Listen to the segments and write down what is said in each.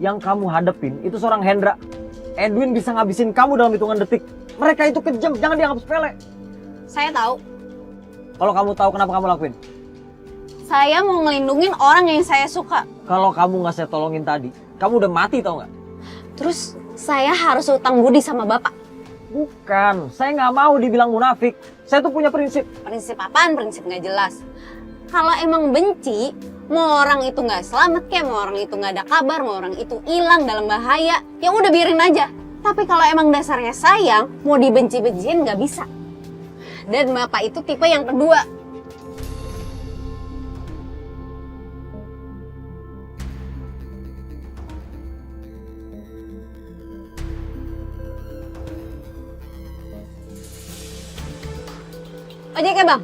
Yang kamu hadepin itu seorang Hendra. Edwin bisa ngabisin kamu dalam hitungan detik. Mereka itu kejam, jangan dianggap sepele. Saya tahu. Kalau kamu tahu kenapa kamu lakuin? Saya mau ngelindungin orang yang saya suka. Kalau kamu nggak saya tolongin tadi, kamu udah mati tau nggak? Terus saya harus utang budi sama Bapak. Bukan, saya nggak mau dibilang munafik. Saya tuh punya prinsip. Prinsip apaan? Prinsip nggak jelas. Kalau emang benci, mau orang itu nggak selamat kayak, mau orang itu nggak ada kabar, mau orang itu hilang dalam bahaya, ya udah biarin aja. Tapi kalau emang dasarnya sayang, mau dibenci-benciin nggak bisa. Dan Bapak itu tipe yang kedua. Ojek ya Bang?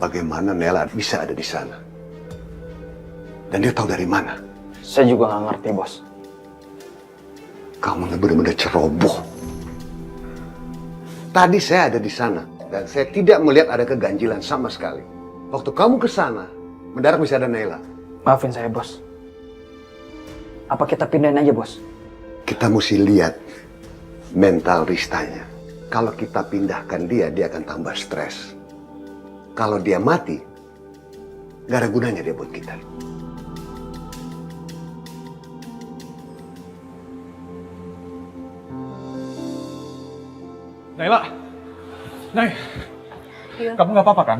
Bagaimana Nela bisa ada di sana? Dan dia tahu dari mana? Saya juga nggak ngerti, Bos. Kamu benar-benar ceroboh. Tadi saya ada di sana dan saya tidak melihat ada keganjilan sama sekali. Waktu kamu ke sana, mendadak bisa ada Nela. Maafin saya, Bos. Apa kita pindahin aja, Bos? Kita mesti lihat mental Ristanya. Kalau kita pindahkan dia akan tambah stres. Kalau dia mati, gak ada gunanya dia buat kita. Naila, Nay, Iya. kamu nggak apa-apa kan?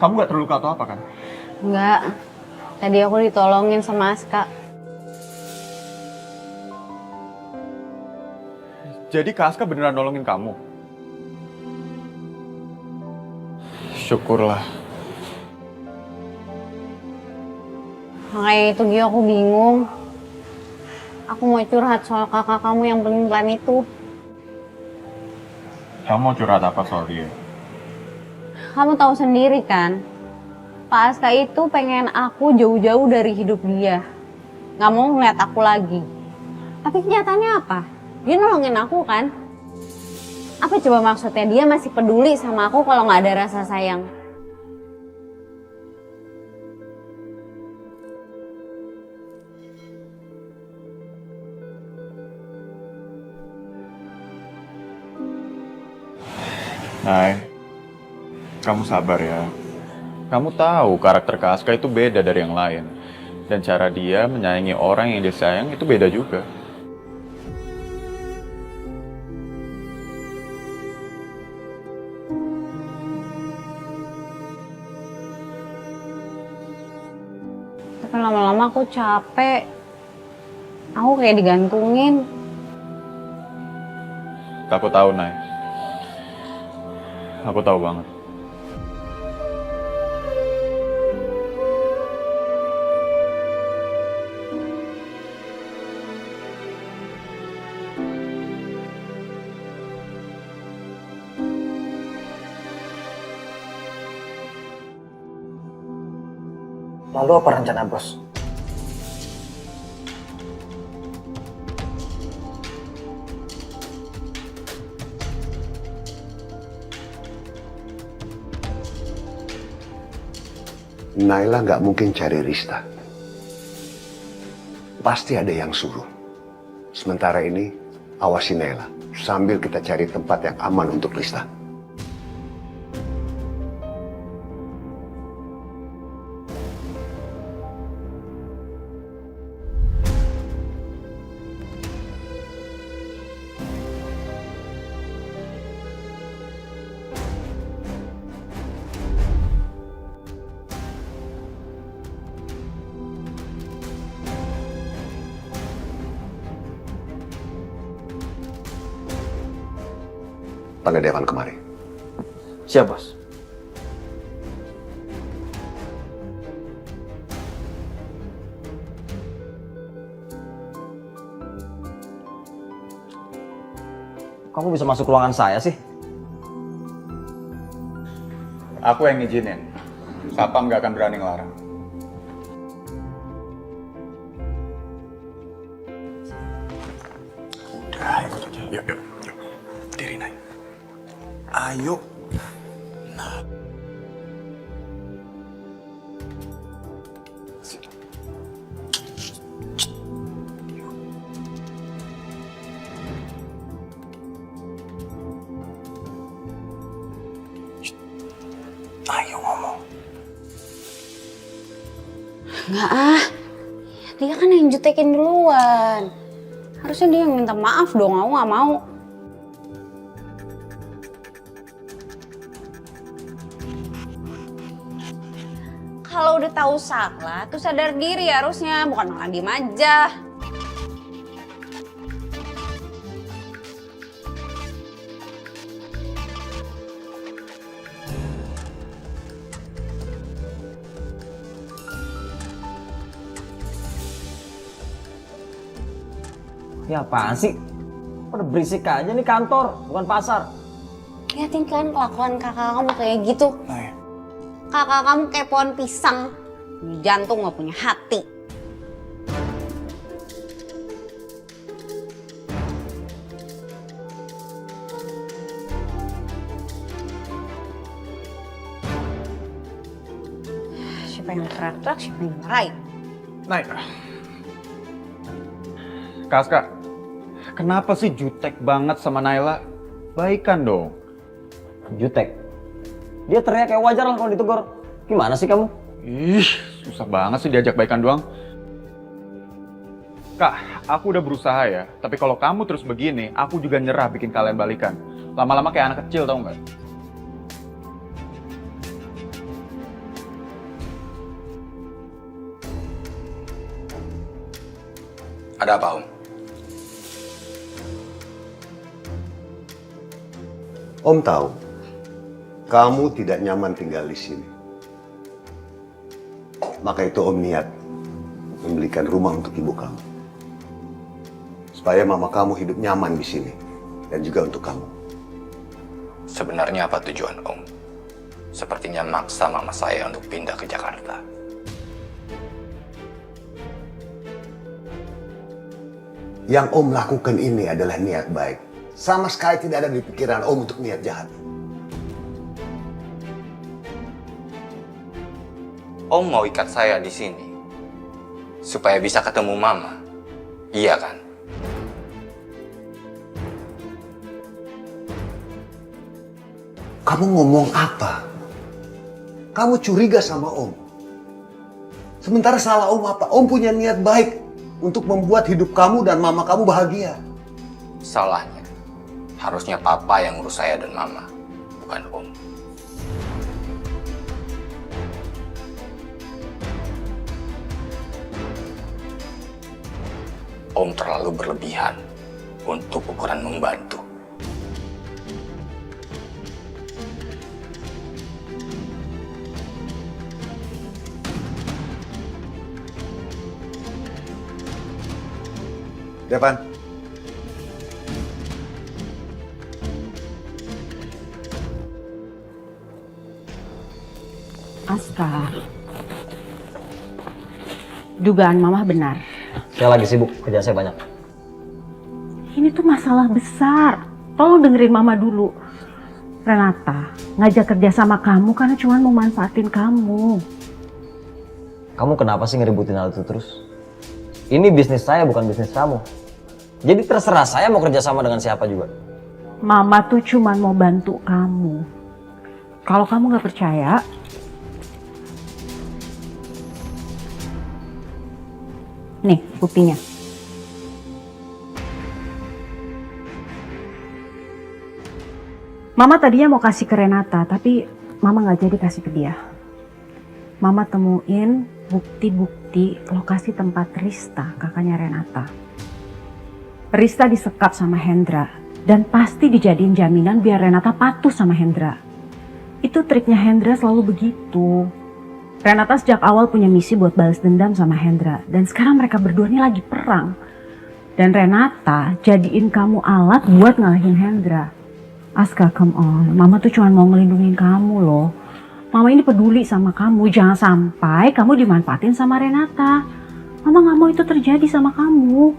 Kamu nggak terluka atau apa kan? Enggak. Tadi aku ditolongin sama Aska. Jadi Kak Aska beneran nolongin kamu? Syukurlah. Makanya itu Gio, aku bingung. Aku mau curhat soal kakak kamu yang pelan itu. Kamu mau curhat apa soal dia? Kamu tahu sendiri kan, Pak Aska itu pengen aku jauh-jauh dari hidup dia. Nggak mau ngeliat aku lagi. Tapi kenyataannya apa? Dia nolongin aku kan? Apa coba maksudnya dia masih peduli sama aku kalau nggak ada rasa sayang? Nay, kamu sabar ya. Kamu tahu karakter Kak Aska itu beda dari yang lain. Dan cara dia menyayangi orang yang dia sayang itu beda juga. Tapi lama-lama aku capek. Aku kayak digantungin. Aku tahu, Nay. Aku tahu banget. Lalu apa rencana, Bos? Naila nggak mungkin cari Rista. Pasti ada yang suruh. Sementara ini, awasi Naila. Sambil kita cari tempat yang aman untuk Rista. Panggil Devan kemari. Siap, Bos. Kamu bisa masuk ruangan saya sih? Aku yang ngizinin. Sapam nggak akan berani ngelarang. Yuk, yuk, yuk. Berdiri, Nay. Ayo. Nah. Sini. Ayo ngomong. Enggak ah. Dia kan yang jutekin duluan. Harusnya dia yang minta maaf dong, aku nggak mau. Kalau udah tahu salah, tuh sadar diri harusnya, bukan malah diem aja. Ya apaan sih? Pada berisik aja nih kantor, bukan pasar. Liatin kan kelakuan kakak kamu kayak gitu. Nay. Kakak kamu kayak pohon pisang. Punya jantung gak punya hati. Siapa yang teriak-teriak, siapa yang marahin. Nay. Kaska, kenapa sih jutek banget sama Naila? Baikan dong. Jutek. Dia teriak kayak wajar lah kalau ditegur. Gimana sih kamu? Ih, susah banget sih diajak baikan doang. Kak, aku udah berusaha ya. Tapi kalau kamu terus begini, aku juga nyerah bikin kalian balikan. Lama-lama kayak anak kecil, tau nggak? Ada apa, Om? Om tahu, kamu tidak nyaman tinggal di sini. Maka itu Om niat membelikan rumah untuk ibu kamu. Supaya mama kamu hidup nyaman di sini. Dan juga untuk kamu. Sebenarnya apa tujuan Om? Sepertinya maksa mama saya untuk pindah ke Jakarta. Yang Om lakukan ini adalah niat baik. Sama sekali tidak ada di pikiran Om untuk niat jahat. Om mau ikat saya di sini supaya bisa ketemu Mama, iya kan? Kamu ngomong apa? Kamu curiga sama Om. Sementara salah Om apa? Om punya niat baik untuk membuat hidup kamu dan mama kamu bahagia. Salahnya, harusnya Papa yang ngurus saya dan Mama, bukan Om. Om terlalu berlebihan untuk ukuran membantu. Devan. Aska, dugaan Mama benar. Saya lagi sibuk, kerja saya banyak. Ini tuh masalah besar. Tolong dengerin Mama dulu. Renata ngajak kerja sama kamu karena cuma mau manfaatin kamu. Kamu kenapa sih ngeributin hal itu terus? Ini bisnis saya, bukan bisnis kamu. Jadi terserah saya mau kerja sama dengan siapa juga. Mama tuh cuma mau bantu kamu. Kalau kamu nggak percaya, nih buktinya. Mama tadinya mau kasih ke Renata, tapi Mama nggak jadi kasih ke dia. Mama temuin bukti-bukti lokasi tempat Rista, kakaknya Renata. Rista disekap sama Hendra dan pasti dijadiin jaminan biar Renata patuh sama Hendra. Itu triknya Hendra selalu begitu. Renata sejak awal punya misi buat balas dendam sama Hendra dan sekarang mereka berdua ini lagi perang. Dan Renata jadiin kamu alat buat ngalahin Hendra. Aska, come on. Mama tuh cuma mau ngelindungin kamu loh. Mama ini peduli sama kamu. Jangan sampai kamu dimanfaatin sama Renata. Mama gak mau itu terjadi sama kamu.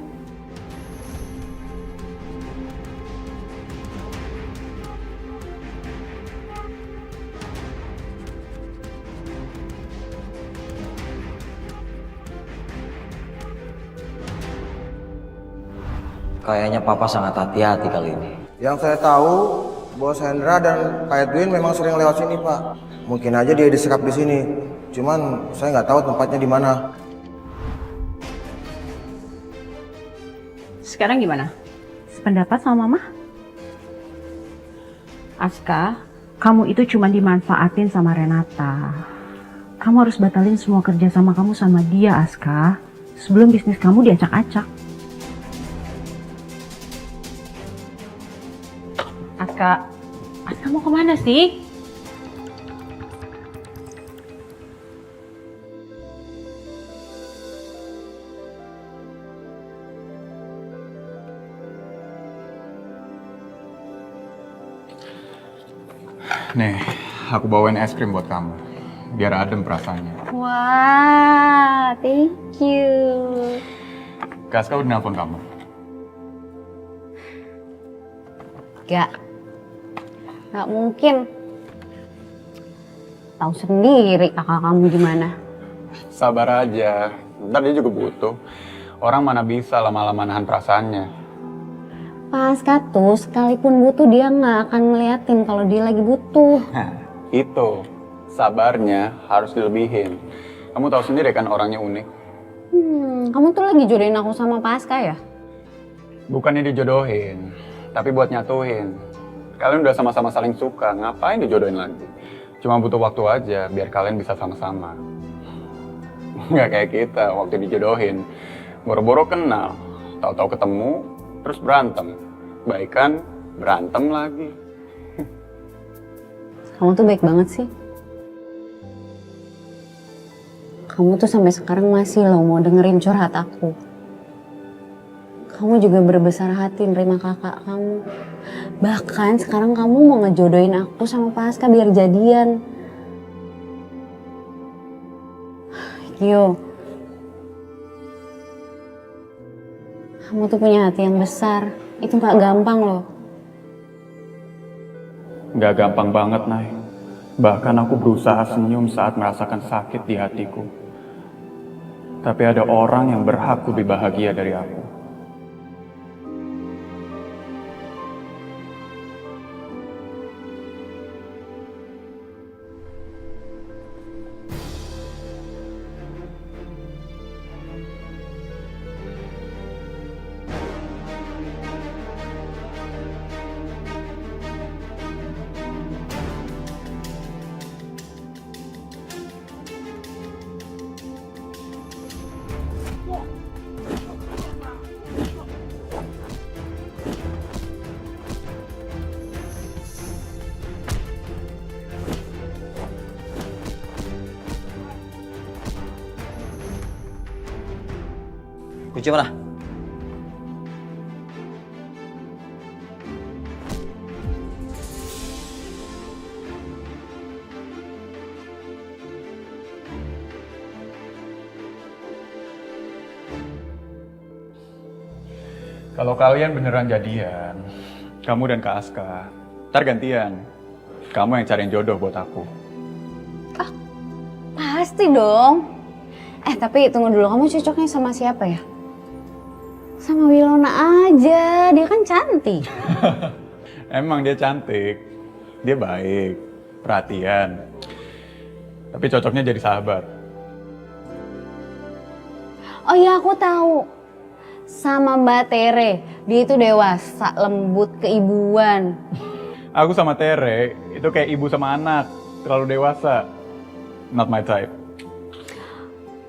Kayaknya papa sangat hati-hati kali ini. Yang saya tahu, Bos Hendra dan Pak Edwin memang sering lewat sini, Pak. Mungkin aja dia disekap di sini. Cuman saya nggak tahu tempatnya di mana. Sekarang gimana? Sependapat sama Mama? Aska, kamu itu cuma dimanfaatin sama Renata. Kamu harus batalin semua kerja sama kamu sama dia, Aska. Sebelum bisnis kamu diacak-acak. Aska mau kemana sih? Nih, aku bawain es krim buat kamu. Biar adem perasaannya. Wah, thank you. Kak Aska udah nelfon kamu? Gak mungkin. Tahu sendiri kakak kamu gimana. Sabar aja, ntar dia juga butuh. Orang mana bisa lama-lama nahan perasaannya. Pas tuh sekalipun butuh dia nggak akan ngeliatin kalau dia lagi butuh. Nah, itu. Sabarnya harus dilebihin. Kamu tahu sendiri kan orangnya unik. Kamu tuh lagi jodohin aku sama Paska ya? Bukannya dijodohin, tapi buat nyatuin. Kalian udah sama-sama saling suka, ngapain dijodohin lagi? Cuma butuh waktu aja biar kalian bisa sama-sama. Nggak kayak kita waktu dijodohin. Boro-boro kenal, tahu-tahu ketemu, terus berantem. Baikan, berantem lagi. Kamu tuh baik banget sih. Kamu tuh sampai sekarang masih loh mau dengerin curhat aku. Kamu juga berbesar hati nerima kakak kamu. Bahkan sekarang kamu mau ngejodohin aku sama Paska biar jadian. Yo, kamu tuh punya hati yang besar. Itu gak gampang loh. Nggak gampang banget, Nay. Bahkan aku berusaha senyum saat merasakan sakit di hatiku. Tapi ada orang yang berhak lebih bahagia dari aku. Kunci mana? Kalau kalian beneran jadian, kamu dan Kak Aska, ntar gantian. Kamu yang cariin jodoh buat aku. Pasti dong. Tapi tunggu dulu, kamu cocoknya sama siapa ya? Sama Wilona aja, dia kan cantik. Emang dia cantik, dia baik, perhatian. Tapi cocoknya jadi sahabat. Oh iya, aku tahu. Sama Mbak Tere, dia itu dewasa, lembut, keibuan. Aku sama Tere, itu kayak ibu sama anak, terlalu dewasa. Not my type.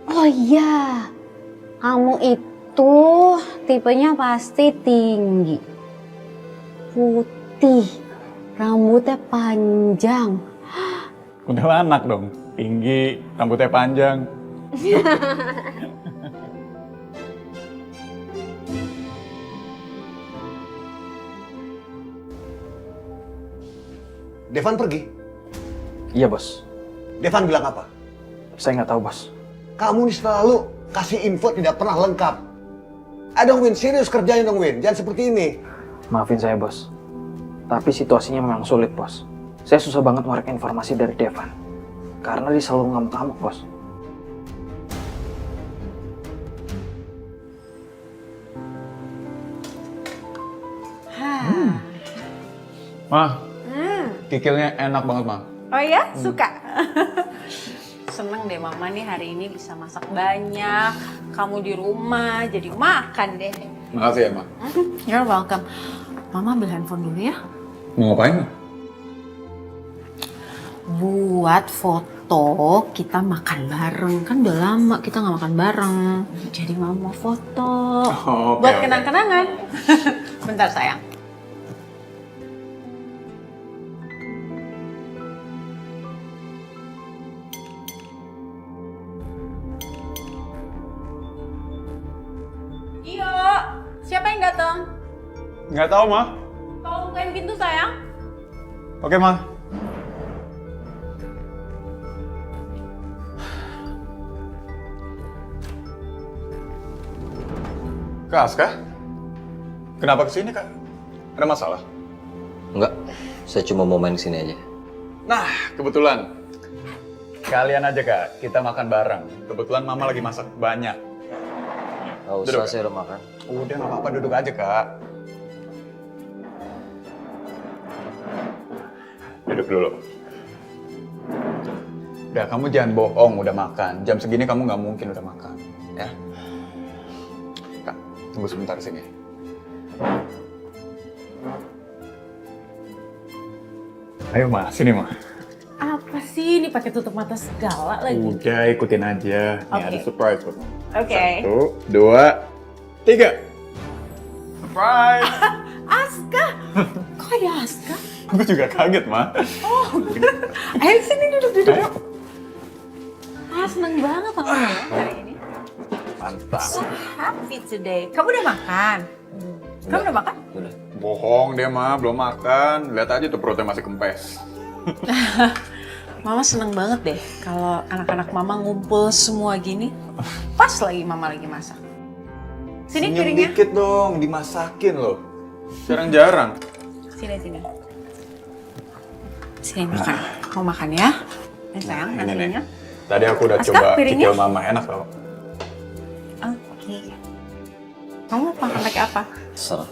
Oh iya, kamu itu tipenya pasti tinggi, putih, rambutnya panjang. Kuntilanak dong, tinggi, rambutnya panjang. Devan pergi. Iya, Bos. Devan bilang apa? Saya nggak tahu, Bos. Kamu ini selalu kasih info tidak pernah lengkap. Ayo dong Win, serius kerjain dong Win. Jangan seperti ini. Maafin saya, Bos. Tapi situasinya memang sulit, Bos. Saya susah banget ngorek informasi dari Devan. Karena dia selalu ngamuk-ngamuk, Bos. Mah, kikilnya enak banget, Mah. Oh ya, suka. Seneng deh mama nih hari ini bisa masak banyak. Kamu di rumah jadi makan deh. Makasih ya, Mah. You're welcome. Mama ambil handphone dulu ya. Mau ngapain, Mah? Buat foto kita makan bareng. Kan udah lama kita nggak makan bareng. Jadi mama mau foto. Oke, Buat oke. kenang-kenangan. Bentar sayang. Iyo, siapa yang datang? Nggak tahu, Mah. Tolong bukain pintu sayang. Oke, Mah. Kak Aska? Kenapa kesini, Kak? Ada masalah? Enggak, saya cuma mau main kesini aja. Nah, kebetulan. Kalian aja, Kak. Kita makan bareng. Kebetulan Mama lagi masak banyak. Gak usah, Duduk, saya udah makan. Udah, nggak apa-apa. Duduk aja, Kak. Duduk dulu. Udah, kamu jangan bohong. Udah makan. Jam segini kamu nggak mungkin udah makan. Ya? Kak, tunggu sebentar sini. Ayo, Ma. Sini, Ma. Apa sih ini pakai tutup mata segala lagi? Udah, ikutin aja. Nih, Oke. ada surprise buat Mama. Oke. 1, 2, 3. Surprise! Aska, kok ada Aska? Aku juga kaget, Ma. Ayo sini duduk. Seneng banget sama ya hari ini. Mantap. So happy today. Kamu udah makan? Kamu udah makan? Udah. Bohong dia, Ma. Belum makan. Lihat aja tuh perutnya masih kempes. Mama seneng banget deh kalau anak-anak mama ngumpul semua gini. Pas lagi mama lagi masak. Sini Senyum piringnya. dikit dong. Dimasakin loh. Jarang-jarang. Sini. Sini makan. Mau makan ya? Ini sayang, Ini nih. nasinya. Tadi aku udah Aska, coba piringnya? kikil Mama. Enak loh. Oke. Kamu makan pakai apa? Serah.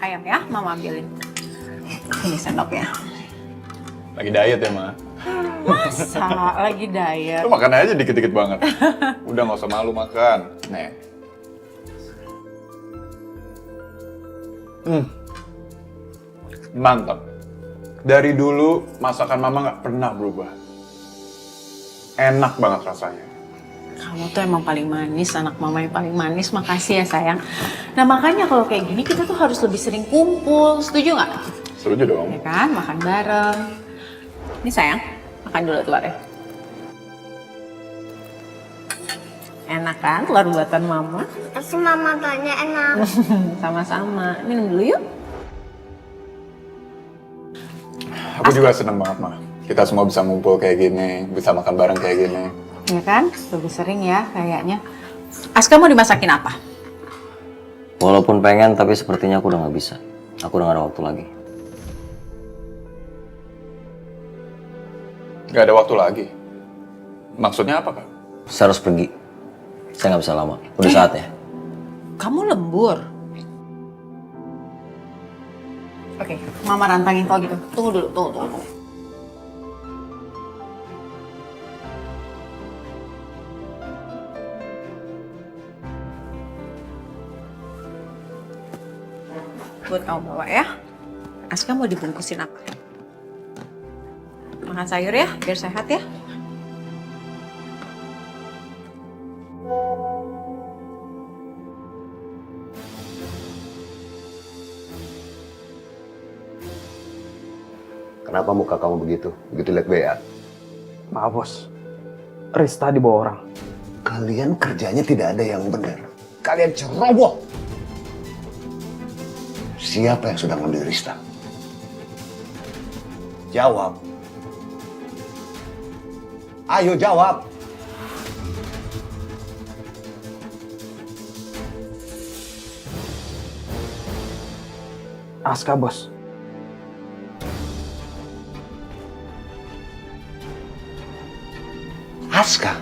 Ayam ya, mama ambilin. Ini sendoknya. Lagi diet ya, Ma. Masa lagi diet? Lu makan aja dikit-dikit banget. Udah nggak usah malu makan. Nih. Mantap. Dari dulu masakan Mama nggak pernah berubah. Enak banget rasanya. Kamu tuh emang paling manis, anak mama yang paling manis. Makasih ya sayang. Nah makanya kalau kayak gini kita tuh harus lebih sering kumpul. Setuju nggak? Setuju dong. Ya kan, makan bareng. Ini sayang, makan dulu telurnya. Enak kan telur buatan mama? Pasti mama tanya enak. Sama-sama. Minum dulu yuk. Aku juga seneng banget, Ma. Kita semua bisa ngumpul kayak gini, bisa makan bareng kayak gini. Ya kan, lebih sering ya kayaknya. Aska mau dimasakin apa? Walaupun pengen, tapi sepertinya aku udah nggak bisa. Aku udah nggak ada waktu lagi. Gak ada waktu lagi. Maksudnya apa, Kak? Saya harus pergi. Saya nggak bisa lama. Udah saatnya. Kamu lembur. Oke, mama rantangin kalau gitu. Tunggu dulu, tunggu. Buat kamu bawa ya. Aska mau dibungkusin apa? Makan sayur ya, biar sehat ya. Kenapa muka kamu begitu? Begitu lihat WA. Maaf bos, Rista dibawa orang. Kalian kerjanya tidak ada yang benar. Kalian ceroboh. Siapa yang sudah ngambil Rista? Jawab. Ayo jawab. Aska bos. Aska.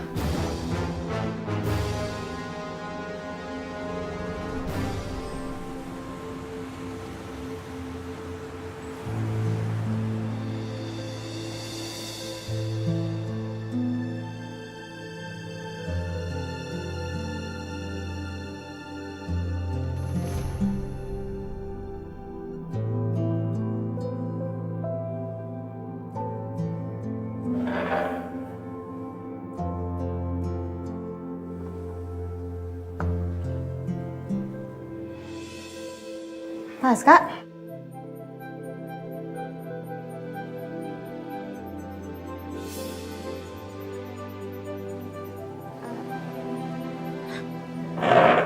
Pas, Kak.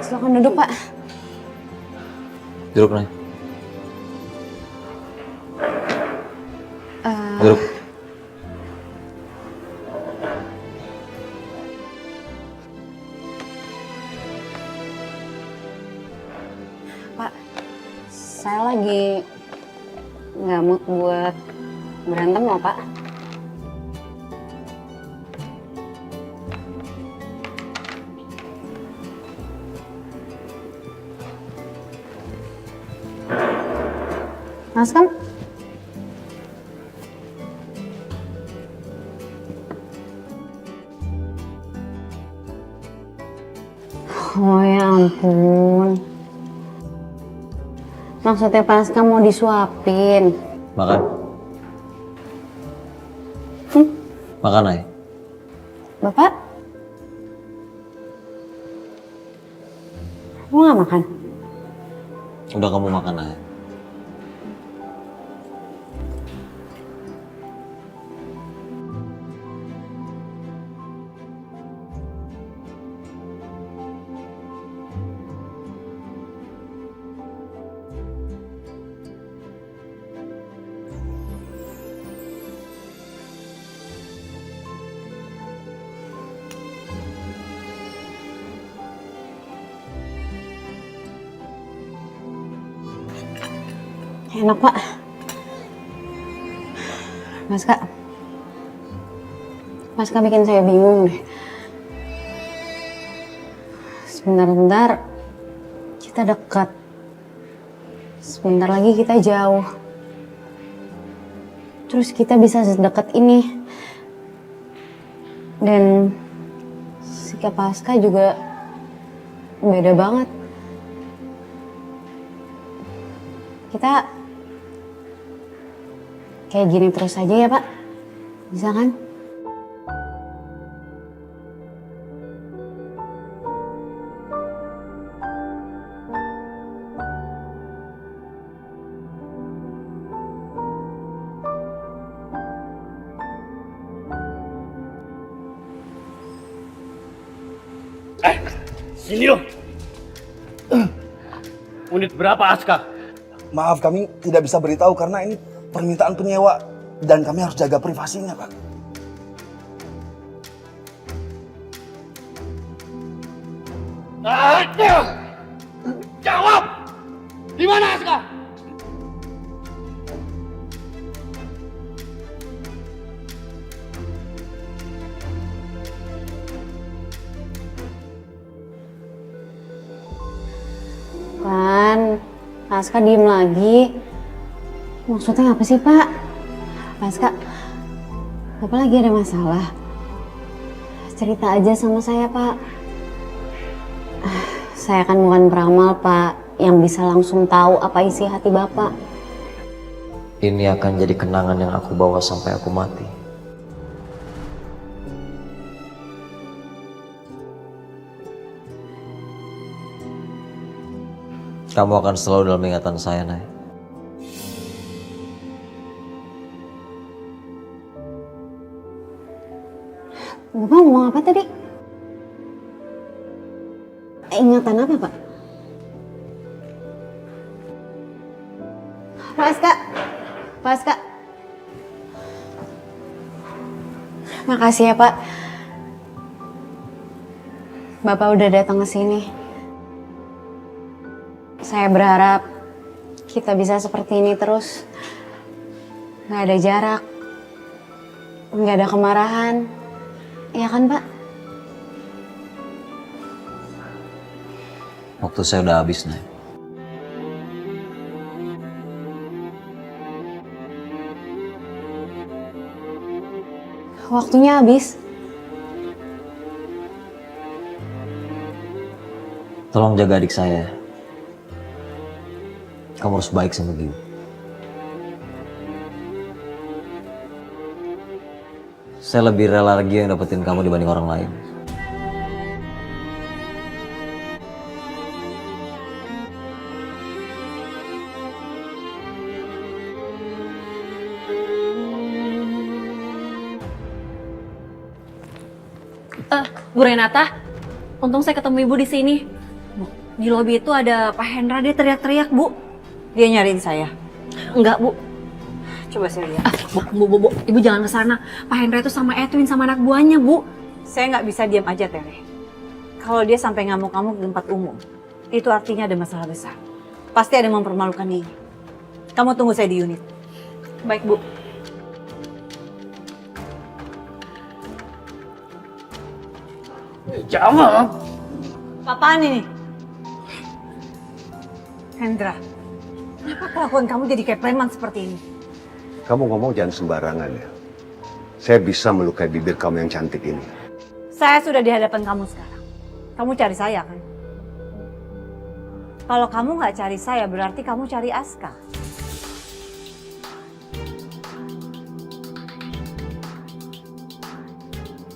Silakan duduk, Pak. Duduk, Nay. Duduk. Pak, saya lagi nggak mood buat berantem loh, Pak. Mas kan? Oh ya ampun. Maksudnya Pasca mau disuapin. Makan. Makan, Nay. Bapak? Mau nggak makan? Udah kamu makan, Nay. Enak, Pak. Mas Kak. Mas Kak bikin saya bingung deh. Sebentar-bentar kita dekat. Sebentar lagi kita jauh. Terus kita bisa sedekat ini. Dan sikap Pasca juga beda banget. Kita kayak gini terus aja ya, Pak? Bisa kan? Sini dong. Unit berapa, Aska? Maaf, kami tidak bisa beritahu karena ini permintaan penyewa dan kami harus jaga privasinya, Pak. Jawab! Di mana, Aska? Kan, Pasca diem lagi. Maksudnya apa sih, Pak? Pasca, Bapak lagi ada masalah? Cerita aja sama saya, Pak. Saya kan bukan peramal, Pak, yang bisa langsung tahu apa isi hati Bapak. Ini akan jadi kenangan yang aku bawa sampai aku mati. Kamu akan selalu dalam ingatan saya, Nay. Bapak ngomong apa tadi? Ingatan apa, Pak? Pasca. Pasca. Makasih ya, Pak. Bapak udah datang ke sini. Saya berharap kita bisa seperti ini terus. Nggak ada jarak. Nggak ada kemarahan. Iya kan, Pak? Waktu saya udah habis, Nay. Waktunya habis. Tolong jaga adik saya. Kamu harus baik sama dia. Saya lebih rela lagi yang dapetin kamu dibanding orang lain. Bu Renata, untung saya ketemu Ibu di sini. Bu, di lobi itu ada Pak Hendra, dia teriak-teriak, Bu. Dia nyariin saya. Enggak, Bu. Coba saya lihat. Bu, Ibu jangan ke sana. Pak Hendra itu sama Edwin sama anak buahnya, Bu. Saya nggak bisa diam aja, Tere. Kalau dia sampai ngamuk-ngamuk di tempat umum, itu artinya ada masalah besar. Pasti ada yang mempermalukan dia. Kamu tunggu saya di unit. Baik, Bu. Jawab. Apaan ini? Hendra, kenapa kelakuan kamu jadi kayak preman seperti ini? Kamu ngomong jangan sembarangan ya. Saya bisa melukai bibir kamu yang cantik ini. Saya sudah di hadapan kamu sekarang. Kamu cari saya kan? Kalau kamu nggak cari saya, berarti kamu cari Aska.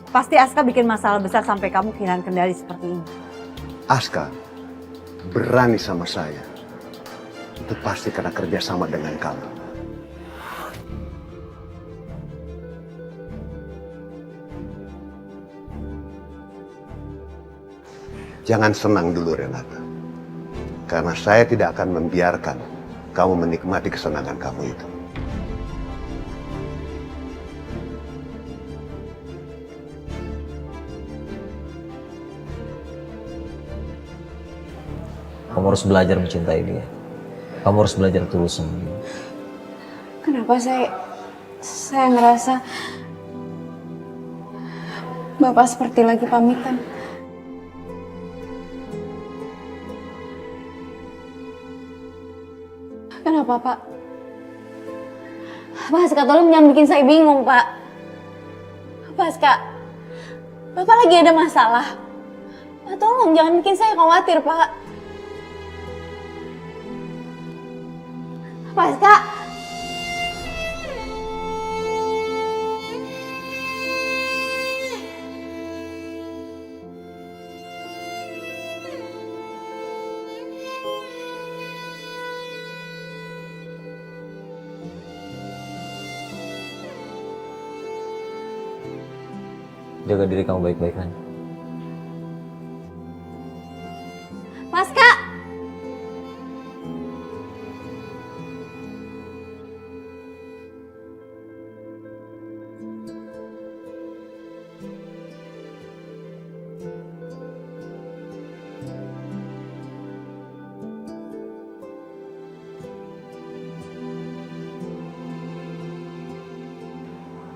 Pasti Aska bikin masalah besar sampai kamu kehilangan kendali seperti ini. Aska berani sama saya. Itu pasti karena kerjasama dengan kamu. Jangan senang dulu, Renata. Karena saya tidak akan membiarkan kamu menikmati kesenangan kamu itu. Kamu harus belajar mencintai dia. Kamu harus belajar tulus sama dia. Kenapa saya ngerasa Bapak seperti lagi pamitan? Kenapa, Pak? Pak Aska, tolong jangan bikin saya bingung, Pak. Pak Aska, Bapak lagi ada masalah. Pak, tolong jangan bikin saya khawatir, Pak. Pak Aska. Jaga diri kamu baik-baik kan. Pak Aska.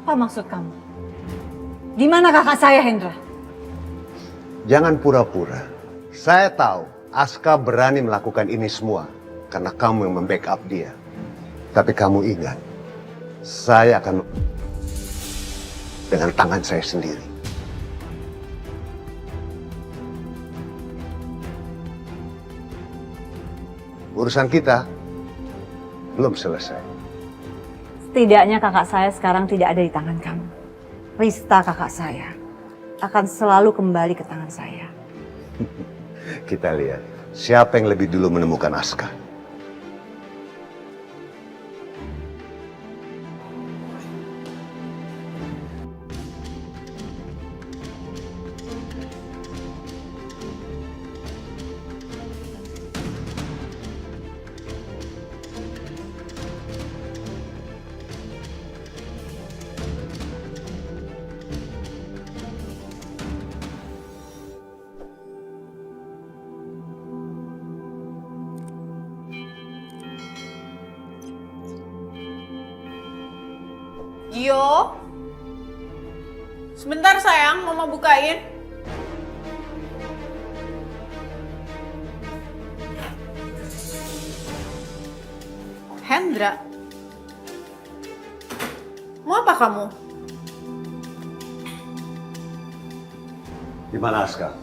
Apa maksud kamu? Di mana kakak saya, Hendra? Jangan pura-pura. Saya tahu Aska berani melakukan ini semua karena kamu yang membackup dia. Tapi kamu ingat, saya akan dengan tangan saya sendiri. Urusan kita belum selesai. Setidaknya kakak saya sekarang tidak ada di tangan kamu. Rista kakak saya akan selalu kembali ke tangan saya. Kita lihat siapa yang lebih dulu menemukan Aska. Gio, sebentar sayang, mama bukain. Hendra, mau apa kamu? Di mana Aska?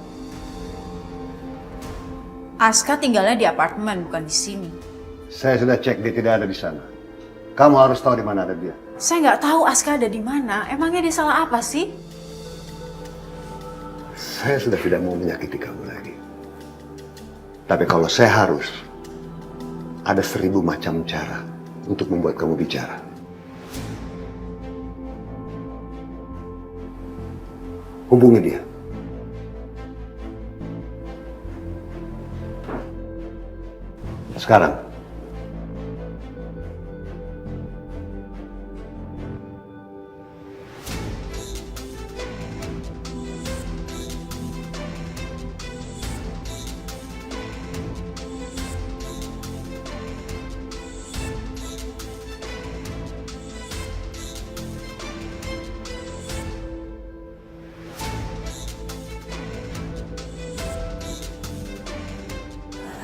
Aska tinggalnya di apartemen, bukan di sini. Saya sudah cek, dia tidak ada di sana. Kamu harus tahu di mana ada dia. Saya nggak tahu Aska ada di mana. Emangnya dia salah apa sih? Saya sudah tidak mau menyakiti kamu lagi. Tapi kalau saya harus, ada 1000 macam cara untuk membuat kamu bicara. Hubungi dia. Sekarang,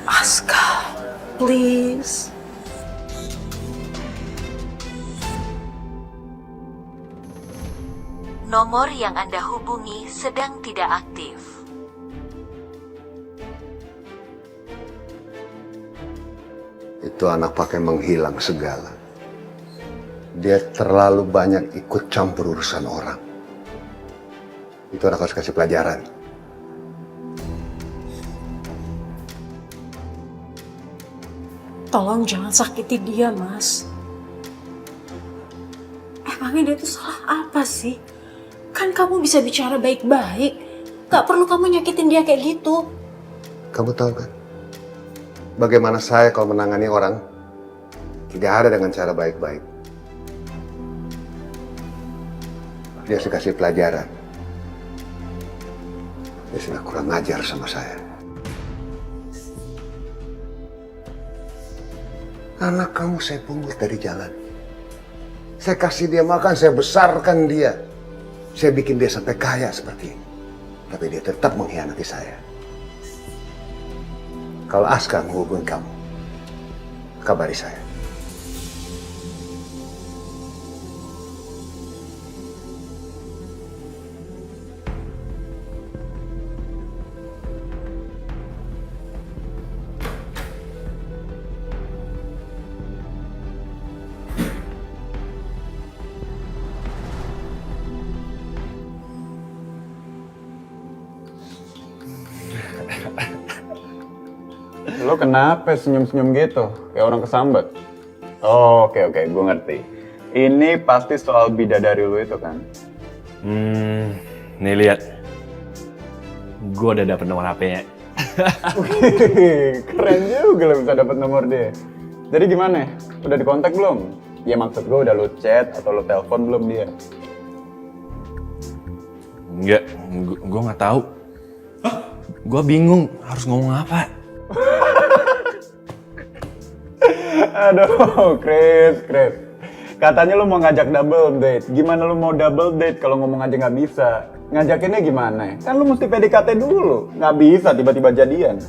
Aska, please. Nomor yang Anda hubungi sedang tidak aktif. itu anak pakai menghilang segala. Dia terlalu banyak ikut campur urusan orang. Itu anak harus kasih pelajaran. Tolong jangan sakiti dia, Mas. Emangnya dia tuh salah apa sih? Kan kamu bisa bicara baik-baik. Gak perlu kamu nyakitin dia kayak gitu. Kamu tahu kan? Bagaimana saya kalau menangani orang tidak ada dengan cara baik-baik. Dia harus dikasih pelajaran. Dia sudah kurang ajar sama saya. Anak kamu saya pungut dari jalan. Saya kasih dia makan, saya besarkan dia. Saya bikin dia sampai kaya seperti ini. Tapi dia tetap mengkhianati saya. Kalau Aska menghubungi kamu, kabari saya. Lo kenapa senyum-senyum gitu? Kayak orang kesambet? Oh, oke, gue ngerti. Ini pasti soal bidadari lo itu kan? Nih lihat. Gue udah dapet nomor HP-nya. Keren juga lo bisa dapet nomor dia. Jadi gimana? Udah dikontak belum? Ya maksud gue udah lo chat atau lo telepon belum dia? Enggak, gue nggak tahu. Gue bingung harus ngomong apa. Aduh, Chris. Katanya lu mau ngajak double date. Gimana lu mau double date kalau ngomong aja nggak bisa? Ngajakinnya gimana? Kan lu mesti PDKT dulu. Nggak bisa tiba-tiba jadian.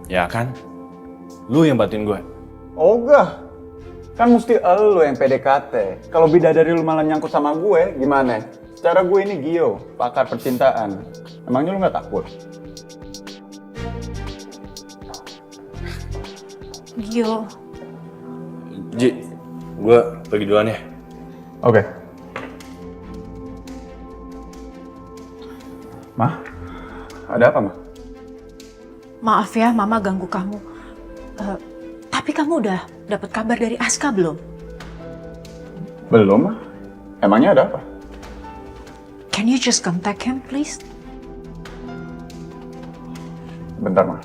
Ya kan? Lu yang bantuin gue. Oh enggak. Kan mesti lu yang PDKT. Kalau bidadari lu malah nyangkut sama gue, gimana? Secara gue ini Gio, pakar percintaan. Emangnya lu nggak takut? Gio. Ji, gue pergi duluan ya. Oke. Mah, ada apa, Mah? Maaf ya, Mama ganggu kamu. Tapi kamu udah dapat kabar dari Aska belum? Belum, Mah. Emangnya ada apa? Can you just contact him, please? Bentar, Mah.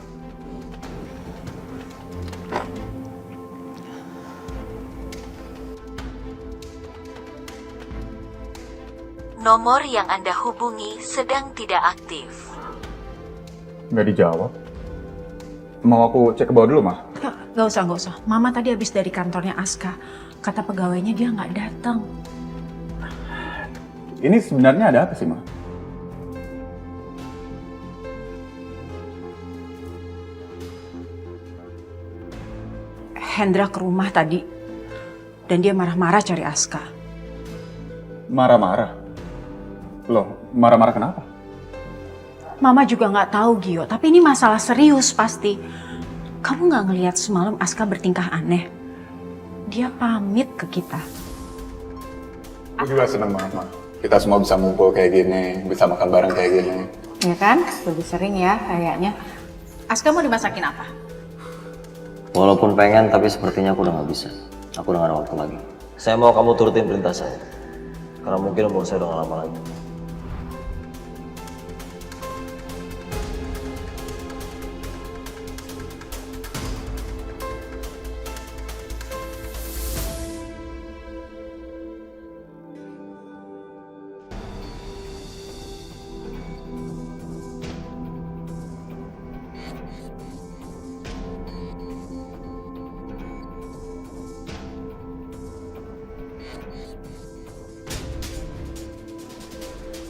Nomor yang Anda hubungi sedang tidak aktif. Nggak dijawab. Mau aku cek ke bawah dulu, Mah? Gak usah. Mama tadi habis dari kantornya Aska. Kata pegawainya dia nggak datang. Ini sebenarnya ada apa sih, Mah? Hendra ke rumah tadi. Dan dia marah-marah cari Aska. Marah-marah? Loh, marah-marah kenapa? Mama juga nggak tahu, Gio. Tapi ini masalah serius pasti. Kamu nggak ngelihat semalam Aska bertingkah aneh? Dia pamit ke kita. Aku juga seneng banget, Mah. Kita semua bisa ngumpul kayak gini, bisa makan bareng kayak gini. Ya kan? Lebih sering ya kayaknya. Aska mau dimasakin apa? Walaupun pengen, tapi sepertinya aku udah nggak bisa. Aku udah nggak ada waktu lagi. Saya mau kamu turutin perintah saya. Karena mungkin umur saya udah nggak lama lagi.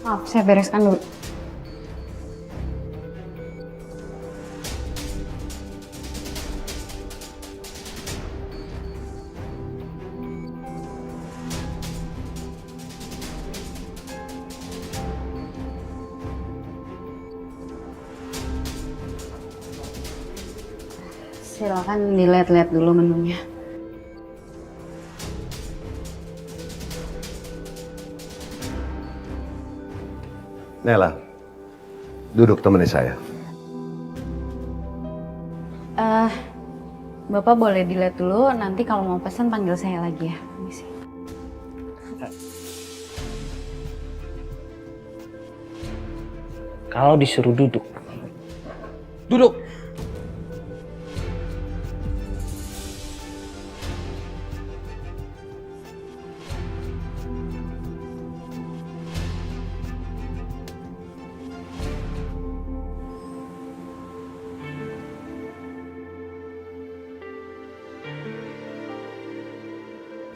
Maaf, saya bereskan dulu. Silakan dilihat-lihat dulu menunya. Nela, duduk temani saya. Bapak boleh dilihat dulu, nanti kalau mau pesan panggil saya lagi ya. Permisi. Kalau disuruh duduk, duduk.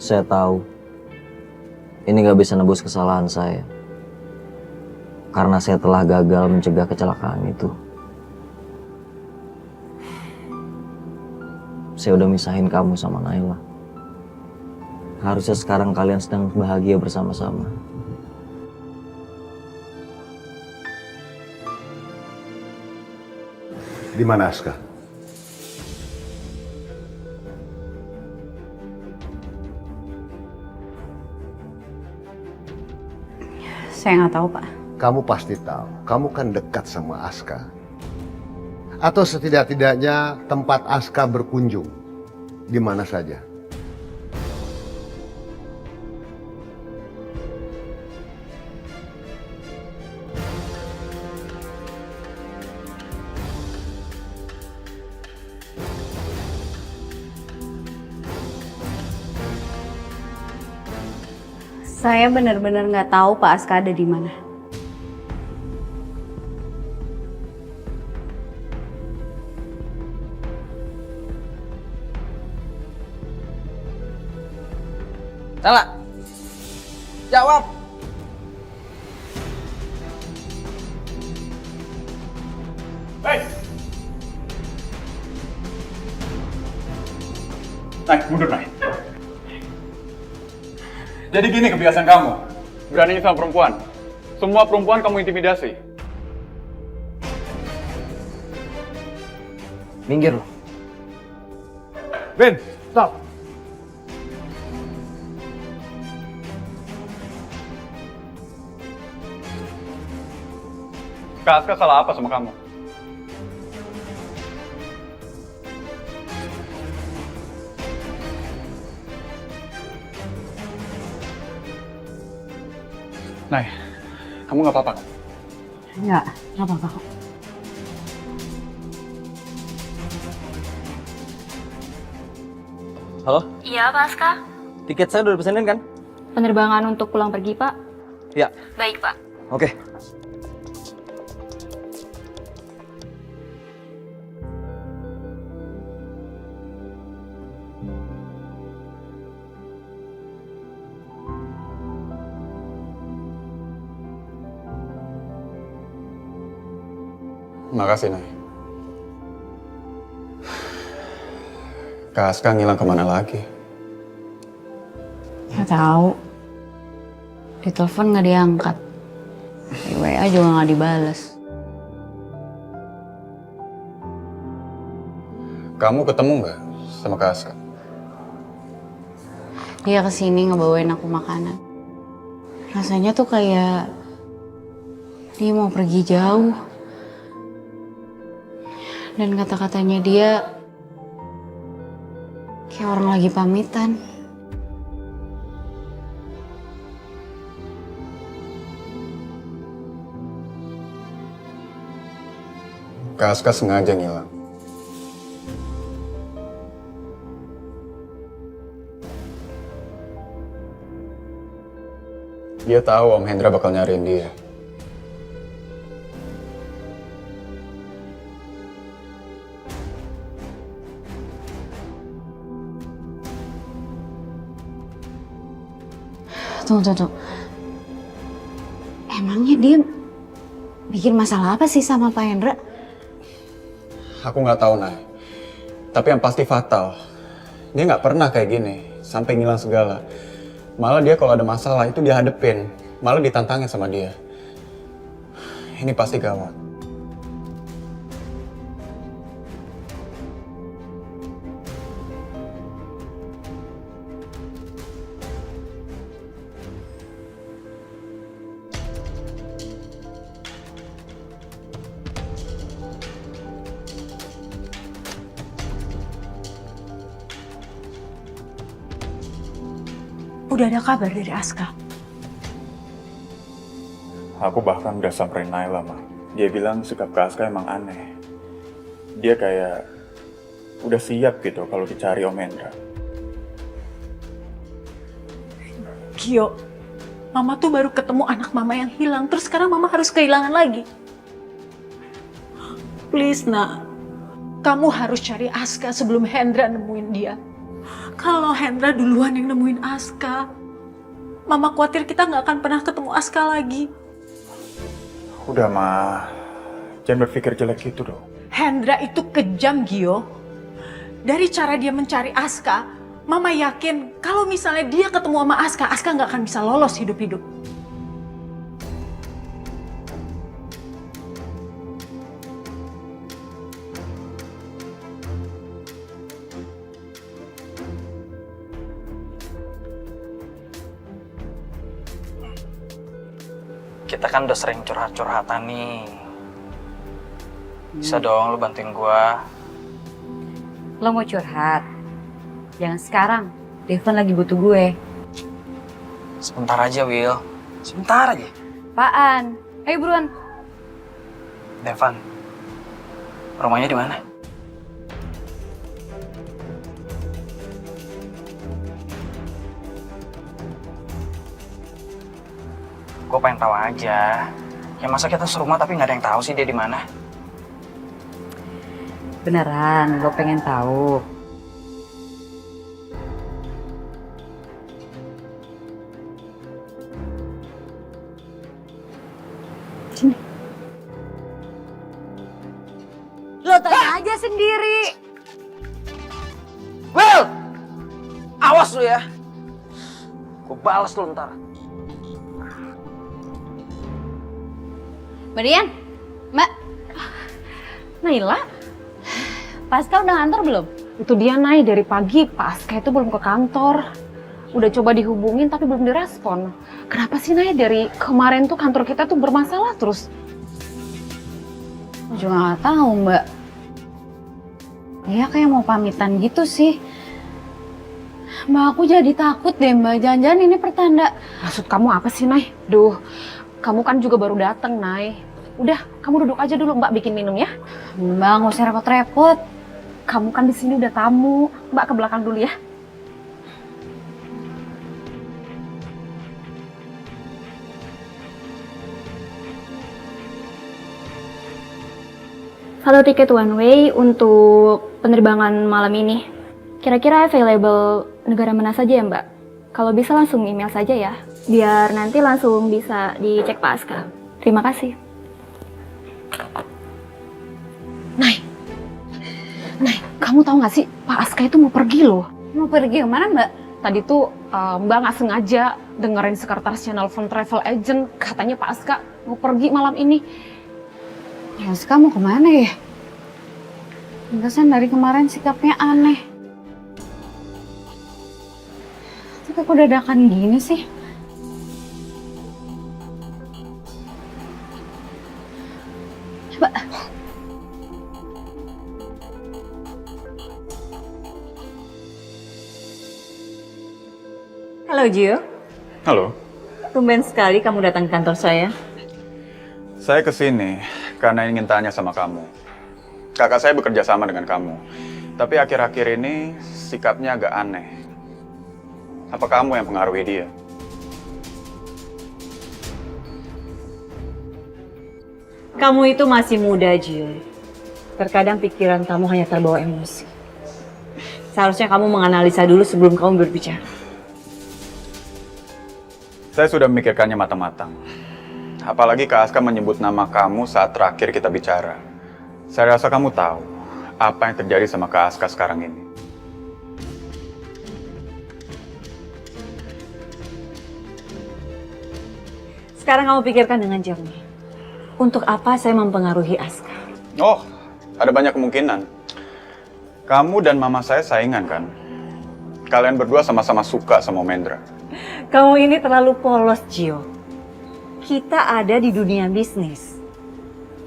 Saya tahu ini gak bisa nebus kesalahan saya. Karena saya telah gagal mencegah kecelakaan itu. Saya udah misahin kamu sama Naila. Harusnya sekarang kalian sedang bahagia bersama-sama. Di mana Aska? Saya nggak tahu, Pak. Kamu pasti tahu, kamu kan dekat sama Aska. Atau setidak-tidaknya tempat Aska berkunjung, di mana saja. Saya benar-benar nggak tahu Pak Aska ada di mana. Salah. Jawab. Hei! Naik, mundur naik. Jadi gini kebiasaan kamu, berani sama perempuan. Semua perempuan kamu intimidasi. Minggir loh. Ben, stop. Kak Aska salah apa sama kamu? Nay, kamu nggak apa-apa kan? Nggak apa-apa kok. Halo? Iya, Pak Aska. Tiket saya udah dipesenin kan? Penerbangan untuk pulang pergi, Pak. Ya. Baik, Pak. Oke. Makasih, Nay. Kak Aska ngilang kemana lagi? Nggak tahu. Ditelepon nggak diangkat. Di WA juga nggak dibales. Kamu ketemu nggak sama Kak Aska? Dia kesini ngebawain aku makanan. Rasanya tuh kayak dia mau pergi jauh. Dan kata-katanya dia kayak orang lagi pamitan. Kak Aska sengaja ngilang. Dia tahu Om Hendra bakal nyariin dia. Tunggu. Emangnya dia bikin masalah apa sih sama Pak Hendra? Aku nggak tahu, Nay. Tapi yang pasti fatal. Dia nggak pernah kayak gini, sampai ngilang segala. Malah dia kalau ada masalah itu dia hadepin, malah ditantangin sama dia. Ini pasti gawat. Udah ada kabar dari Aska? Aku bahkan udah samperin Naila, Ma. Dia bilang sikap Kak Aska emang aneh. Dia kayak udah siap gitu kalau dicari Om Hendra. Gio, Mama tuh baru ketemu anak Mama yang hilang, terus sekarang Mama harus kehilangan lagi. Please, Nak. Kamu harus cari Aska sebelum Hendra nemuin dia. Kalau Hendra duluan yang nemuin Aska, Mama khawatir kita nggak akan pernah ketemu Aska lagi. Udah, Ma. Jangan berpikir jelek gitu dong. Hendra itu kejam, Gio. Dari cara dia mencari Aska, Mama yakin kalau misalnya dia ketemu sama Aska, Aska nggak akan bisa lolos hidup-hidup. Kita kan udah sering curhat-curhatan nih. Bisa dong lu bantuin gua. Lo mau curhat? Jangan sekarang. Devon lagi butuh gue. Sebentar aja, Will. Sebentar aja. Apaan? Ayo buruan. Devan, rumahnya di mana? Gue pengen tahu aja. Ya masa kita serumah tapi nggak ada yang tahu sih dia di mana? Beneran, lo pengen tahu. Sini. Lo tanya aja sendiri. Will! Awas lu ya. Gue balas lu ntar. Mbak Dian, Mbak. Naila, Pak Aska udah ngantor belum? Itu dia naik dari pagi, Pak Aska itu belum ke kantor. Udah coba dihubungin tapi belum direspon. Kenapa sih Nay dari kemarin tuh kantor kita tuh bermasalah terus? Juga nggak tahu Mbak. Iya kayak mau pamitan gitu sih. Mbak aku jadi takut deh Mbak, jangan-jangan ini pertanda. Maksud kamu apa sih Nay? Duh, kamu kan juga baru dateng Nay. Udah, kamu duduk aja dulu Mbak bikin minum ya. Mbak nggak usah repot-repot. Kamu kan di sini udah tamu. Mbak ke belakang dulu ya. Satu tiket one way untuk penerbangan malam ini. Kira-kira available negara mana saja ya Mbak? Kalau bisa langsung email saja ya, biar nanti langsung bisa dicek Pak Aska. Terima kasih. Nay, kamu tahu nggak sih Pak Aska itu mau pergi loh. Mau pergi kemana Mbak? Tadi tuh Mbak nggak sengaja dengerin sekretarisnya nelfon travel agent. Katanya Pak Aska mau pergi malam ini. Ya Aska mau kemana ya? Pantesan dari kemarin sikapnya aneh. Tapi kok dadakan gini sih? Coba. Halo Gio. Halo. Tumben sekali kamu datang ke kantor saya. Saya kesini karena ingin tanya sama kamu. Kakak saya bekerja sama dengan kamu. Tapi akhir-akhir ini sikapnya agak aneh. Apa kamu yang pengaruhi dia? Kamu itu masih muda, Gio. Terkadang pikiran kamu hanya terbawa emosi. Seharusnya kamu menganalisa dulu sebelum kamu berbicara. Saya sudah memikirkannya matang-matang. Apalagi Kak Aska menyebut nama kamu saat terakhir kita bicara. Saya rasa kamu tahu apa yang terjadi sama Kak Aska sekarang ini. Sekarang kamu pikirkan dengan jernih. Untuk apa saya mempengaruhi Aska? Oh, ada banyak kemungkinan. Kamu dan mama saya saingan kan? Kalian berdua sama-sama suka sama Mendra. Kamu ini terlalu polos, Gio. Kita ada di dunia bisnis.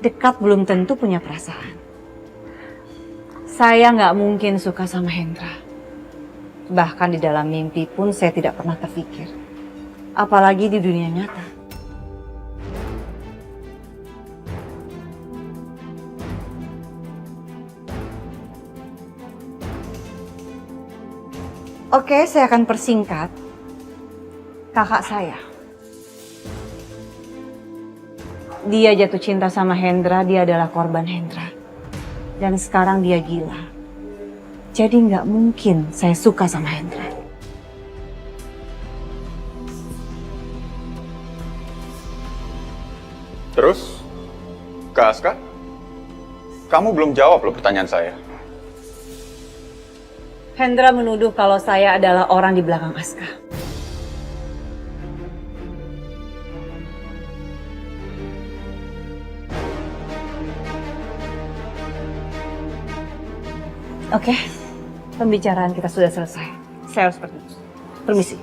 Dekat belum tentu punya perasaan. Saya nggak mungkin suka sama Hendra. Bahkan di dalam mimpi pun saya tidak pernah terpikir. Apalagi di dunia nyata. Oke, saya akan persingkat. Kakak saya. Dia jatuh cinta sama Hendra, dia adalah korban Hendra. Dan sekarang dia gila. Jadi nggak mungkin saya suka sama Hendra. Terus, Kak Aska, kamu belum jawab loh pertanyaan saya. Hendra menuduh kalau saya adalah orang di belakang Aska. Oke, pembicaraan kita sudah selesai. Saya harus pergi. Permisi.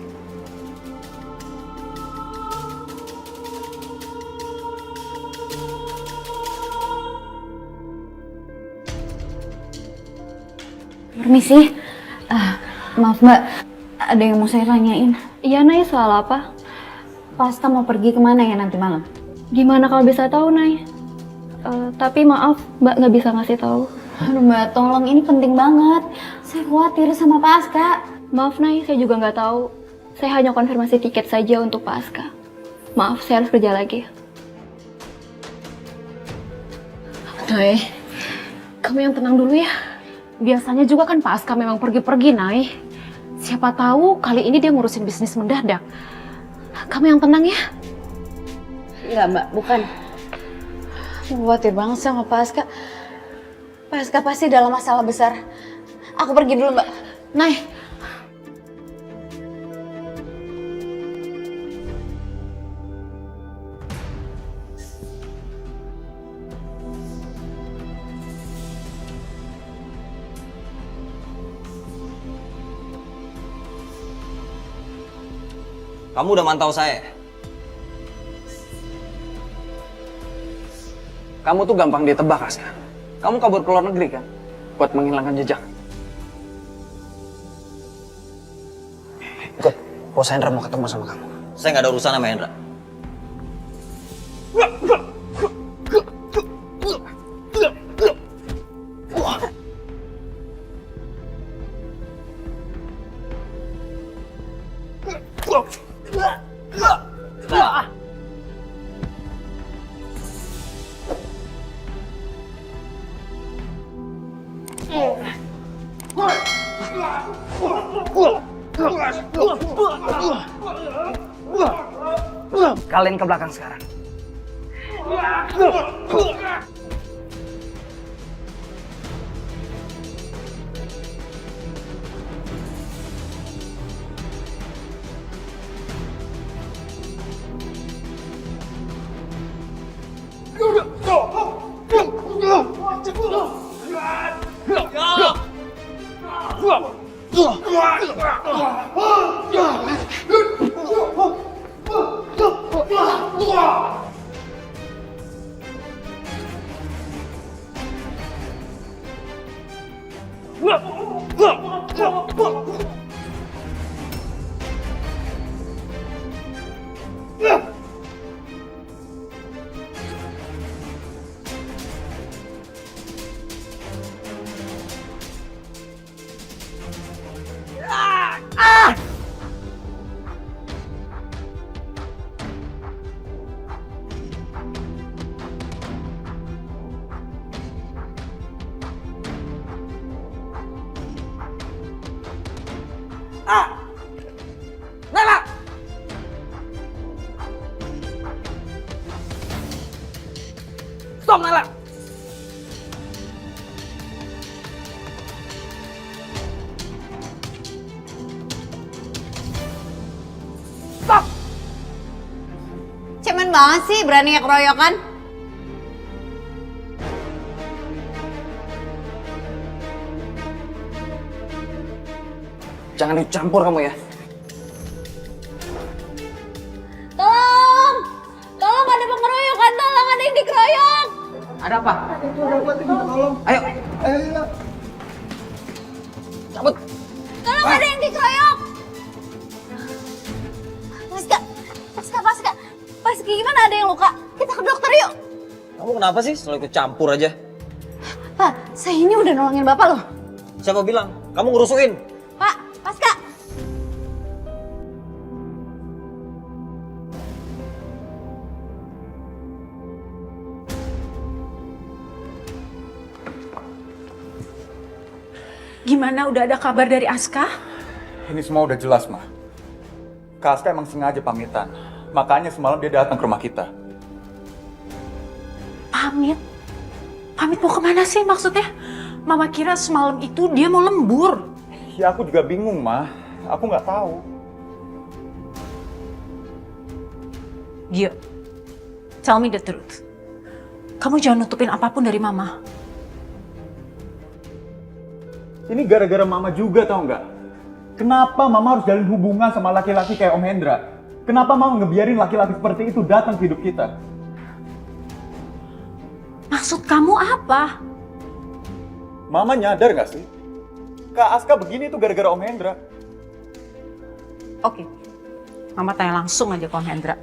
Permisi. Maaf Mbak, ada yang mau saya tanyain. Iya Nay, soal apa? Pasca mau pergi kemana ya nanti malam? Gimana kalau bisa tahu Nay? Tapi maaf, Mbak nggak bisa ngasih tahu. Aduh Mbak, tolong ini penting banget. Saya khawatir sama Pasca. Maaf Nay, saya juga nggak tahu. Saya hanya konfirmasi tiket saja untuk Pasca. Maaf, saya harus kerja lagi. Nay, kamu yang tenang dulu ya. Biasanya juga kan Pak Aska memang pergi-pergi, Nay. Siapa tahu kali ini dia ngurusin bisnis mendadak. Kamu yang tenang ya. Enggak, Mbak, bukan. Aku khawatir banget sama Pak Aska. Pak Aska pasti dalam masalah besar. Aku pergi dulu, Mbak. Nay. Kamu udah mantau saya? Kamu tuh gampang ditebak, Aska. Kamu kabur ke luar negeri kan? Buat menghilangkan jejak. Ikut, Bos Hendra mau ketemu sama kamu. Saya nggak ada urusan sama Hendra. Kalian ke belakang sekarang. banget sih berani keroyokan. Jangan dicampur kamu ya. Tolong! Tolong ada pengeroyokan, tolong ada yang dikeroyok. Ada apa? Ayo. Cabut. Tolong ada yang dikeroyok. Paska, gimana ada yang luka? Kita ke dokter yuk. Kamu kenapa sih selalu ikut campur aja? Pak, saya ini udah nolongin Bapak loh. Siapa bilang? Kamu ngerusuin. Pak, Paska. Gimana, udah ada kabar dari Aska? Ini semua udah jelas, Ma. Kak Aska emang sengaja pamitan. Makanya semalam dia datang ke rumah kita. Pamit? Pamit mau kemana sih maksudnya? Mama kira semalam itu dia mau lembur. Ya aku juga bingung, Ma. Aku nggak tahu. Gio, tell me the truth. Kamu jangan nutupin apapun dari Mama. Ini gara-gara Mama juga, tau nggak? Kenapa Mama harus jalin hubungan sama laki-laki kayak Om Hendra? Kenapa Mama ngebiarin laki-laki seperti itu datang ke hidup kita? Maksud kamu apa? Mama nyadar nggak sih? Kak Aska begini tuh gara-gara Om Hendra. Oke, Mama tanya langsung aja ke Om Hendra.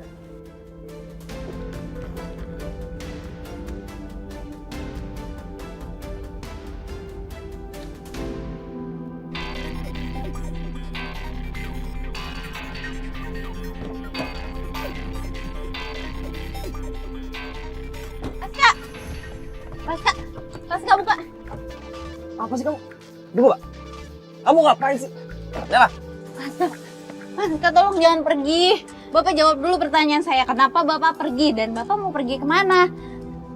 Paska buka. Apa sih kamu? Dibuka. Kamu ngapain sih? Nyala. Paska tolong jangan pergi. Bapak jawab dulu pertanyaan saya. Kenapa Bapak pergi dan Bapak mau pergi kemana?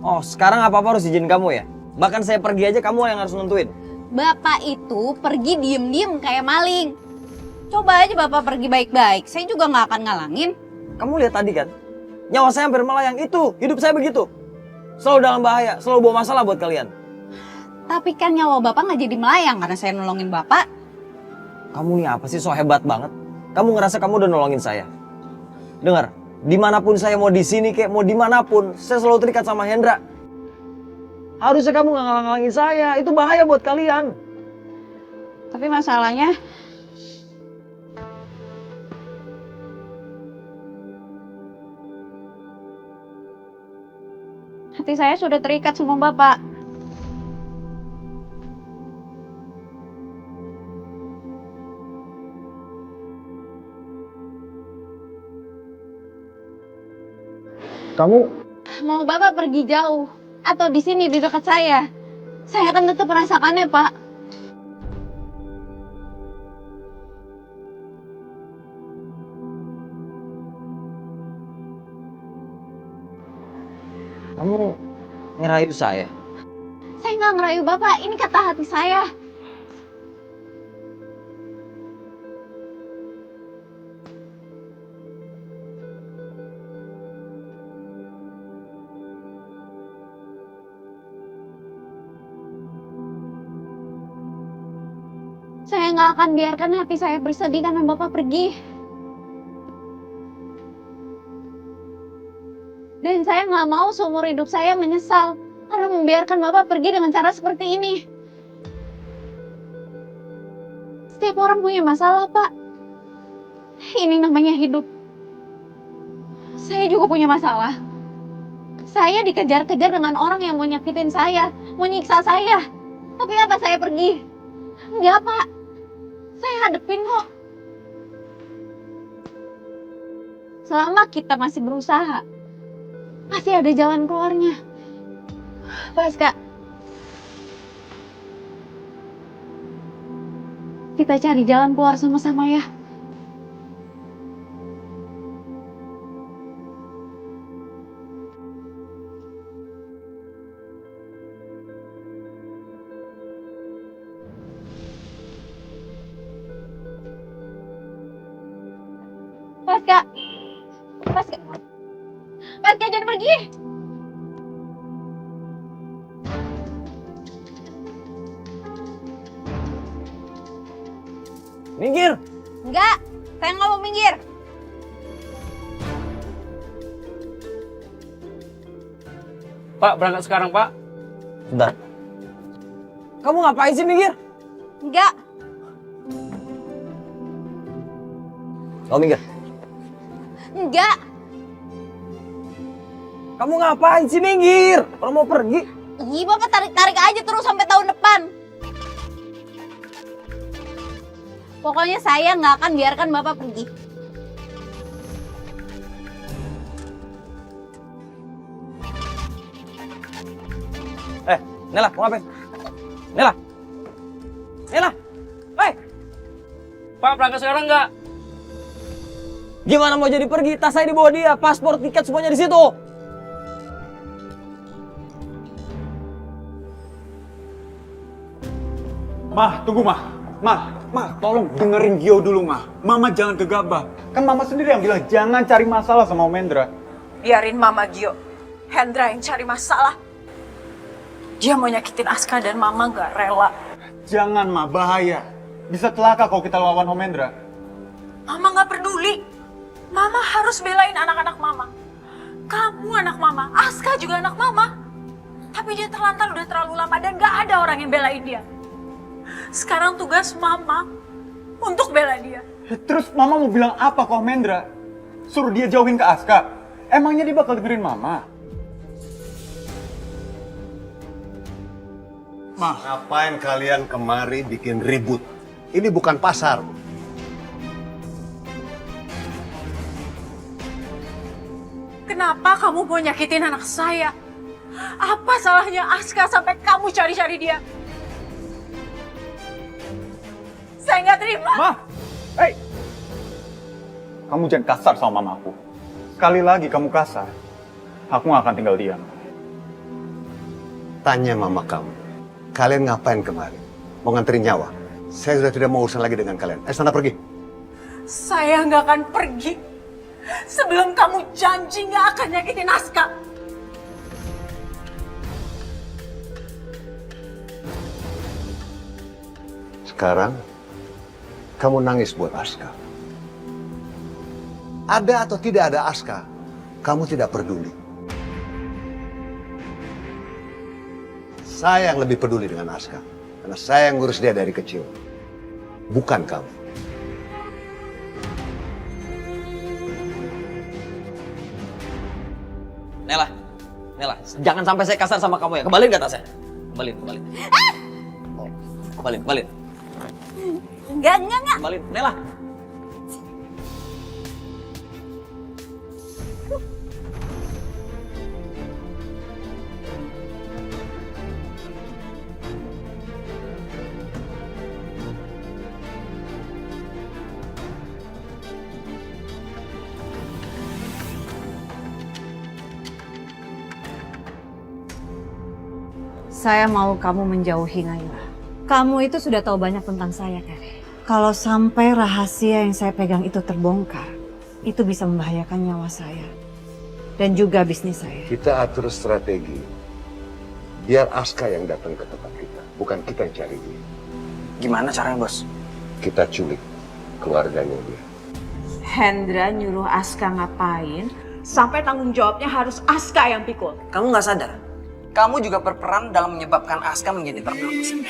Oh, sekarang apa-apa harus izin kamu ya? Bahkan saya pergi aja kamu yang harus nentuin. Bapak itu pergi diem-diem kayak maling. Coba aja Bapak pergi baik-baik. Saya juga nggak akan ngalangin. Kamu lihat tadi kan? Nyawa saya hampir melayang itu. Hidup saya begitu. Selalu dalam bahaya, selalu bawa masalah buat kalian. Tapi kan nyawa Bapak nggak jadi melayang karena saya nolongin Bapak. Kamu nih apa sih so hebat banget? Kamu ngerasa kamu udah nolongin saya. Dengar, dimanapun saya mau di sini kayak mau dimanapun, saya selalu terikat sama Hendra. Harusnya kamu nggak ngalang-ngalangin saya, itu bahaya buat kalian. Tapi masalahnya hati saya sudah terikat sama Bapak. Kamu Mau Bapak pergi jauh atau di sini di dekat saya akan tetap merasakannya, Pak. Kamu ngerayu saya? Saya nggak ngerayu Bapak, ini kata hati saya. Saya nggak akan biarkan hati saya bersedih karena Bapak pergi. Dan saya nggak mau seumur hidup saya menyesal karena membiarkan Bapak pergi dengan cara seperti ini. Setiap orang punya masalah, Pak. Ini namanya hidup. Saya juga punya masalah. Saya dikejar-kejar dengan orang yang mau nyakitin saya, mau nyiksa saya. Tapi apa saya pergi? Enggak, Pak. Saya hadepin kok. Selama kita masih berusaha, masih ada jalan keluarnya. Paska, kita cari jalan keluar sama-sama ya. Paska, Paska, Aska jangan pergi. Minggir. Enggak, saya nggak mau minggir. Pak, berangkat sekarang, Pak. Bentar. Kamu ngapain sih minggir? Enggak. Kamu minggir. Enggak. Kamu ngapain sih minggir? Orang mau pergi. Ih, Bapak tarik-tarik aja terus sampai tahun depan. Pokoknya saya nggak akan biarkan Bapak pergi. Nela, mau ngapain? Nela. Nela. Hei. Pak, berangkat sekarang nggak? Gimana mau jadi pergi? Tas saya dibawa dia, paspor, tiket semuanya di situ. Mah, tunggu Mah. Mah, tolong dengerin Gio dulu Mah. Mama jangan gegabah. Kan Mama sendiri yang bilang jangan cari masalah sama Om Hendra. Biarin Mama Gio. Hendra yang cari masalah. Dia mau nyakitin Aska dan Mama gak rela. Jangan Mah, bahaya. Bisa celaka kalau kita lawan Om Hendra. Mama gak peduli. Mama harus belain anak-anak Mama. Kamu anak Mama, Aska juga anak Mama. Tapi dia terlantar udah terlalu lama dan gak ada orang yang belain dia. Sekarang tugas Mama untuk bela dia. Terus Mama mau bilang apa ke Om Hendra? Suruh dia jauhin ke Aska? Emangnya dia bakal dengerin Mama? Mah, ngapain kalian kemari bikin ribut? Ini bukan pasar. Kenapa kamu mau nyakitin anak saya? Apa salahnya Aska sampai kamu cari-cari dia? Saya nggak terima. Mah, hei, kamu jangan kasar sama mamaku. Sekali lagi kamu kasar, aku nggak akan tinggal diam. Tanya mama kamu, kalian ngapain kemari? Mau nganterin nyawa? Saya sudah tidak mau urusan lagi dengan kalian. Sana pergi. Saya nggak akan pergi sebelum kamu janji nggak akan nyakitin Aska. Sekarang, kamu nangis buat Aska. Ada atau tidak ada Aska, kamu tidak peduli. Saya yang lebih peduli dengan Aska. Karena saya yang ngurus dia dari kecil. Bukan kamu. Nela, jangan sampai saya kasar sama kamu ya. Kembaliin ke tasnya. Kembaliin. Oh, kembaliin. Enggak. Kembaliin, Nela. Saya mau kamu menjauhi Naila. Kamu itu sudah tahu banyak tentang saya, Kare. Kalau sampai rahasia yang saya pegang itu terbongkar, itu bisa membahayakan nyawa saya. Dan juga bisnis saya. Kita atur strategi. Biar Aska yang datang ke tempat kita. Bukan kita yang cari dia. Gimana caranya, Bos? Kita culik keluarganya dia. Hendra nyuruh Aska ngapain, sampai tanggung jawabnya harus Aska yang pikul. Kamu nggak sadar? Kamu juga berperan dalam menyebabkan Aska menjadi terpilih.